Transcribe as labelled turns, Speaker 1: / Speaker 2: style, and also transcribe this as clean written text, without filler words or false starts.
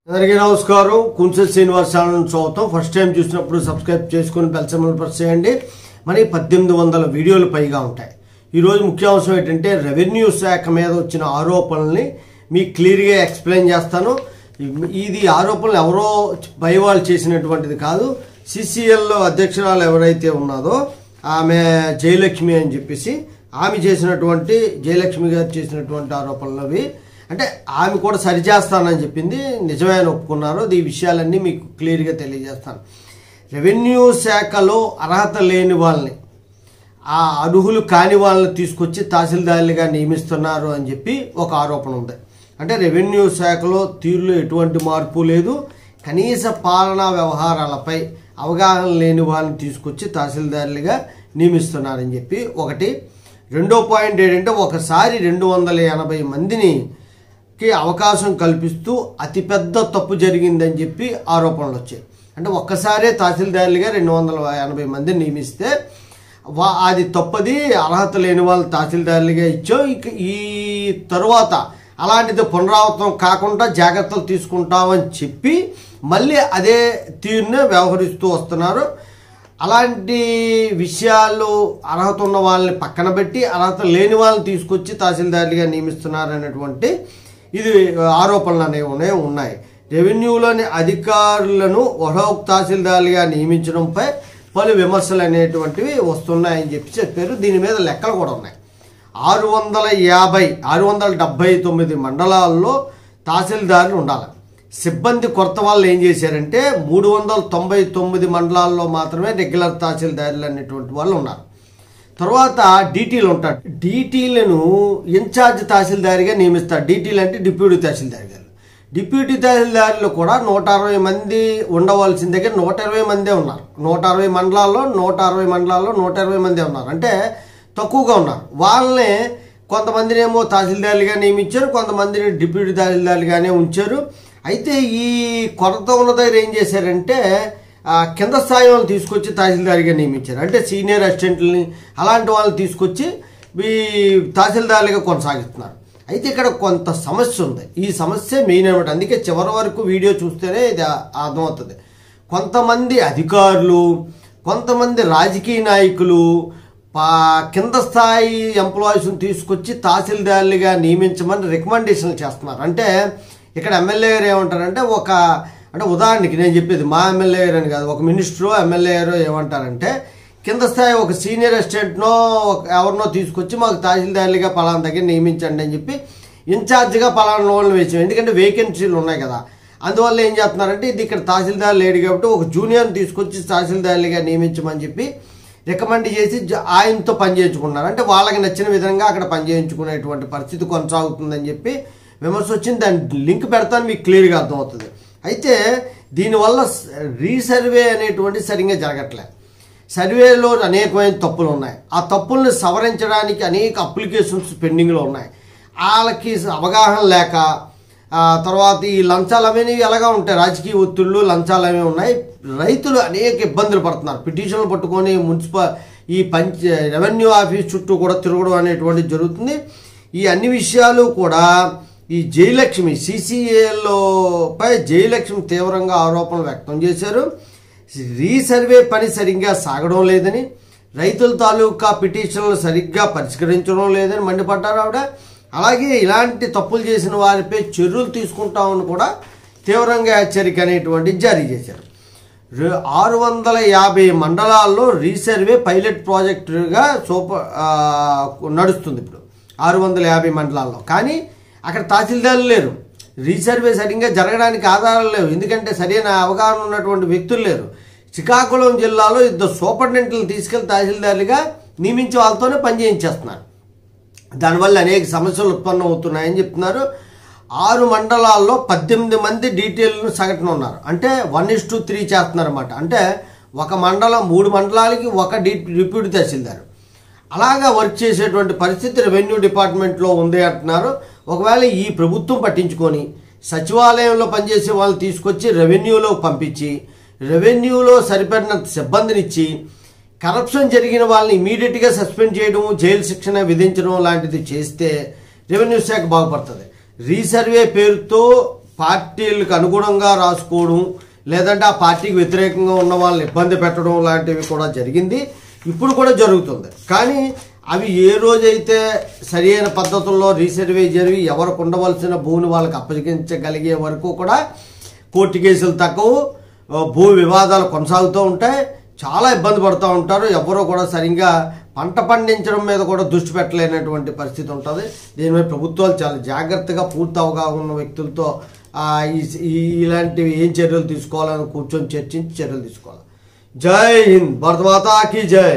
Speaker 1: అందరికీ నమస్కారం. కుంచెల శ్రీనివాస్ ఛానల్ చూద్దాం. ఫస్ట్ టైం చూసినప్పుడు సబ్స్క్రైబ్ చేసుకుని బెల్ సింబల్ ప్రెస్ చేయండి. మరి 1800 వీడియోలు పైగా ఉంటాయి. ఈరోజు ముఖ్యాంశం ఏంటంటే రెవెన్యూ శాఖ మీద వచ్చిన ఆరోపణల్ని మీకు క్లియర్గా ఎక్స్ప్లెయిన్ చేస్తాను. ఇది ఆరోపణలు ఎవరో వాళ్ళు చేసినటువంటిది కాదు. సిసిఎల్ అధ్యక్షురాలు ఎవరైతే ఉన్నదో ఆమె జయలక్ష్మి అని చెప్పేసి ఆమె చేసినటువంటి జయలక్ష్మి గారు చేసినటువంటి ఆరోపణలు అవి. అంటే ఆమె కూడా సరిచేస్తానని చెప్పింది, నిజమే అని ఒప్పుకున్నారు. ఈ విషయాలన్నీ మీకు క్లియర్గా తెలియజేస్తాను. రెవెన్యూ శాఖలో అర్హత లేని వాళ్ళని, ఆ అర్హులు కాని వాళ్ళని తీసుకొచ్చి తహసీల్దారులుగా నియమిస్తున్నారు అని చెప్పి ఒక ఆరోపణ ఉంది. అంటే రెవెన్యూ శాఖలో తీరులో ఎటువంటి మార్పు లేదు, కనీస పాలనా వ్యవహారాలపై అవగాహన లేని వాళ్ళని తీసుకొచ్చి తహసీల్దారులుగా నియమిస్తున్నారని చెప్పి ఒకటి. రెండో పాయింట్ ఏంటంటే ఒకసారి 280 మందిని అవకాశం కల్పిస్తూ అతిపెద్ద తప్పు జరిగిందని చెప్పి ఆరోపణలు వచ్చాయి. అంటే ఒక్కసారే తహసీల్దారులుగా 280 మందిని నియమిస్తే అది తప్పది, అర్హత లేని వాళ్ళు తహసీల్దారులుగా ఇచ్చాం, ఇక ఈ తరువాత అలాంటిది పునరావృతం కాకుండా జాగ్రత్తలు తీసుకుంటామని చెప్పి మళ్ళీ అదే తీరునే వ్యవహరిస్తూ వస్తున్నారు. అలాంటి విషయాలు అర్హత ఉన్న వాళ్ళని పక్కన పెట్టి అర్హత లేని వాళ్ళని తీసుకొచ్చి తహసీల్దారులుగా నియమిస్తున్నారు అనేటువంటి ఇది ఆరోపణలు అనేవి ఉన్నాయి. రెవెన్యూలోని అధికారులను ఒక్కొక్క తహసీల్దారులుగా నియమించడంపై పలు విమర్శలు అనేటువంటివి వస్తున్నాయని చెప్పారు. దీని మీద లెక్కలు కూడా ఉన్నాయి. 679 మండలాల్లో తహసీల్దారులు ఉండాలి. సిబ్బంది కొరత వాళ్ళు ఏం చేశారంటే 399 మండలాల్లో మాత్రమే రెగ్యులర్ తహసీల్దారులు అనేటువంటి వాళ్ళు ఉన్నారు. తర్వాత డీటీలు ఉంటారు. డీటీలను ఇన్ఛార్జ్ తహసీల్దారిగా నియమిస్తారు. డీటీలు అంటే డిప్యూటీ తహసీల్దార్ గారు. డిప్యూటీ తహసీల్దారులు కూడా 160 మంది ఉండవలసిన దగ్గర 120 మందే ఉన్నారు. 160 మండలాల్లో 120 మందే ఉన్నారు. అంటే తక్కువగా ఉన్నారు. వాళ్ళని కొంతమందినేమో తహసీల్దారులుగా నియమించారు, కొంతమందిని డిప్యూటీ తహసీల్దారులుగానే ఉంచారు. అయితే ఈ కొరత ఉన్న దగ్గర ఏం చేశారంటే కింద స్థాయి వాళ్ళని తీసుకొచ్చి తహసీల్దారుగా నియమించారు. అంటే సీనియర్ అసిస్టెంట్లని అలాంటి వాళ్ళని తీసుకొచ్చి ఈ తహసీల్దారులుగా కొనసాగిస్తున్నారు. అయితే ఇక్కడ కొంత సమస్య ఉంది. ఈ సమస్య మెయిన్ అనమాట. అందుకే చివరి వరకు వీడియో చూస్తేనే ఇది అర్థమవుతుంది. కొంతమంది అధికారులు, కొంతమంది రాజకీయ నాయకులు కింద స్థాయి ఎంప్లాయీస్ని తీసుకొచ్చి తహసీల్దారులుగా నియమించమని రికమెండేషన్లు చేస్తున్నారు. అంటే ఇక్కడ ఎమ్మెల్యే గారు ఏమంటారంటే అంటే ఉదాహరణకి నేను చెప్పేది మా ఎమ్మెల్యే గారు అని కాదు, ఒక మినిస్టరో ఎమ్మెల్యే గారో ఏమంటారంటే కింద స్థాయి ఒక సీనియర్ అసిస్టెంట్నో ఎవరినో తీసుకొచ్చి మాకు తహసీల్దారులుగా పలానా దగ్గర నియమించండి అని చెప్పి ఇన్ఛార్జిగా పలానా వాళ్ళని వేసాం. ఎందుకంటే వేకెన్సీలు ఉన్నాయి కదా. అందువల్ల ఏం చేస్తున్నారంటే ఇది ఇక్కడ తహసీల్దార్ లేడు కాబట్టి ఒక జూనియర్ని తీసుకొచ్చి తహసీల్దారులుగా నియమించమని చెప్పి రికమెండ్ చేసి ఆయనతో పనిచేయించుకున్నారు. అంటే వాళ్ళకి నచ్చిన విధంగా అక్కడ పనిచేయించుకునేటువంటి పరిస్థితి కొనసాగుతుందని చెప్పి విమర్శ వచ్చింది. దాని లింక్ పెడతాను, మీకు క్లియర్గా అర్థమవుతుంది. అయితే దీనివల్ల రీసర్వే అనేటువంటి సరిగ్గా జరగట్లేదు. సర్వేలో అనేకమైన తప్పులు ఉన్నాయి. ఆ తప్పుల్ని సవరించడానికి అనేక అప్లికేషన్స్ పెండింగ్లో ఉన్నాయి. వాళ్ళకి అవగాహన లేక తర్వాత ఈ లంచాలు అనేవి ఎలాగా ఉంటాయి, రాజకీయ ఒత్తిళ్ళు లంచాలు అనేవి ఉన్నాయి. రైతులు అనేక ఇబ్బందులు పడుతున్నారు. పిటిషన్లు పట్టుకొని ఈ రెవెన్యూ ఆఫీస్ చుట్టూ కూడా తిరగడం అనేటువంటిది జరుగుతుంది. ఈ అన్ని విషయాలు కూడా ఈ జయలక్ష్మి సిసిఏలపై జయలక్ష్మి తీవ్రంగా ఆరోపణలు వ్యక్తం చేశారు. రీసర్వే పని సరిగ్గా సాగడం లేదని, రైతుల తాలూకా పిటిషన్లు సరిగ్గా పరిష్కరించడం లేదని మండిపడ్డారు ఆవిడ. అలాగే ఇలాంటి తప్పులు చేసిన వారిపై చర్యలు తీసుకుంటామని కూడా తీవ్రంగా హెచ్చరిక అనేటువంటిది జారీ చేశారు. 650 మండలాల్లో రీసర్వే పైలట్ ప్రాజెక్టుగా నడుస్తుంది ఇప్పుడు 650 మండలాల్లో. కానీ అక్కడ తహసీల్దారులు లేరు. రీసర్వే సరిగ్గా జరగడానికి ఆధారాలు లేవు. ఎందుకంటే సరైన అవగాహన ఉన్నటువంటి వ్యక్తులు లేరు. శ్రీకాకుళం జిల్లాలో 2 సూపరింటెండెంట్లు తీసుకెళ్లి తహసీల్దారులుగా నియమించి వాళ్ళతోనే పనిచేయించేస్తున్నారు. దానివల్ల అనేక సమస్యలు ఉత్పన్నం అవుతున్నాయని చెప్తున్నారు. 6 మండలాల్లో 18 మంది డీటెయిల్ను సగటున ఉన్నారు. అంటే 1:3 చేస్తున్నారు అన్నమాట. అంటే ఒక మండలం 3 మండలాలకి ఒక డిప్యూటీ తహసీల్దారు అలాగా వర్క్ చేసేటువంటి పరిస్థితి రెవెన్యూ డిపార్ట్మెంట్లో ఉంది అంటున్నారు. ఒకవేళ ఈ ప్రభుత్వం పట్టించుకొని సచివాలయంలో పనిచేసే వాళ్ళు తీసుకొచ్చి రెవెన్యూలో పంపించి రెవెన్యూలో సరిపడినంత సిబ్బందినిచ్చి కరప్షన్ జరిగిన వాళ్ళని ఇమీడియట్గా సస్పెండ్ చేయడం, జైలు శిక్షణ విధించడం లాంటిది చేస్తే రెవెన్యూ శాఖ బాగుపడుతుంది. రీసర్వే పేరుతో పార్టీలకు అనుగుణంగా రాసుకోవడం, లేదంటే ఆ పార్టీకి వ్యతిరేకంగా ఉన్న వాళ్ళని ఇబ్బంది పెట్టడం లాంటివి కూడా జరిగింది, ఇప్పుడు కూడా జరుగుతుంది. కానీ అవి ఏ రోజైతే సరి అయిన పద్ధతుల్లో రీసర్వే జరిగి ఎవరికి ఉండవలసిన భూమిని వాళ్ళకి అప్పగించగలిగే వరకు కూడా కోర్టు కేసులు తక్కువ, భూ వివాదాలు కొనసాగుతూ ఉంటాయి, చాలా ఇబ్బంది పడుతూ ఉంటారు. ఎవరో కూడా సరిగ్గా పంట పండించడం మీద కూడా దృష్టి పెట్టలేనటువంటి పరిస్థితి ఉంటుంది. దీని మీద ప్రభుత్వాలు చాలా జాగ్రత్తగా పూర్తి అవగాహన ఉన్న వ్యక్తులతో ఇలాంటివి ఏం చర్యలు తీసుకోవాలని కూర్చొని చర్చించి చర్యలు తీసుకోవాలి. జై హింద్, భారత మాతాకి జై.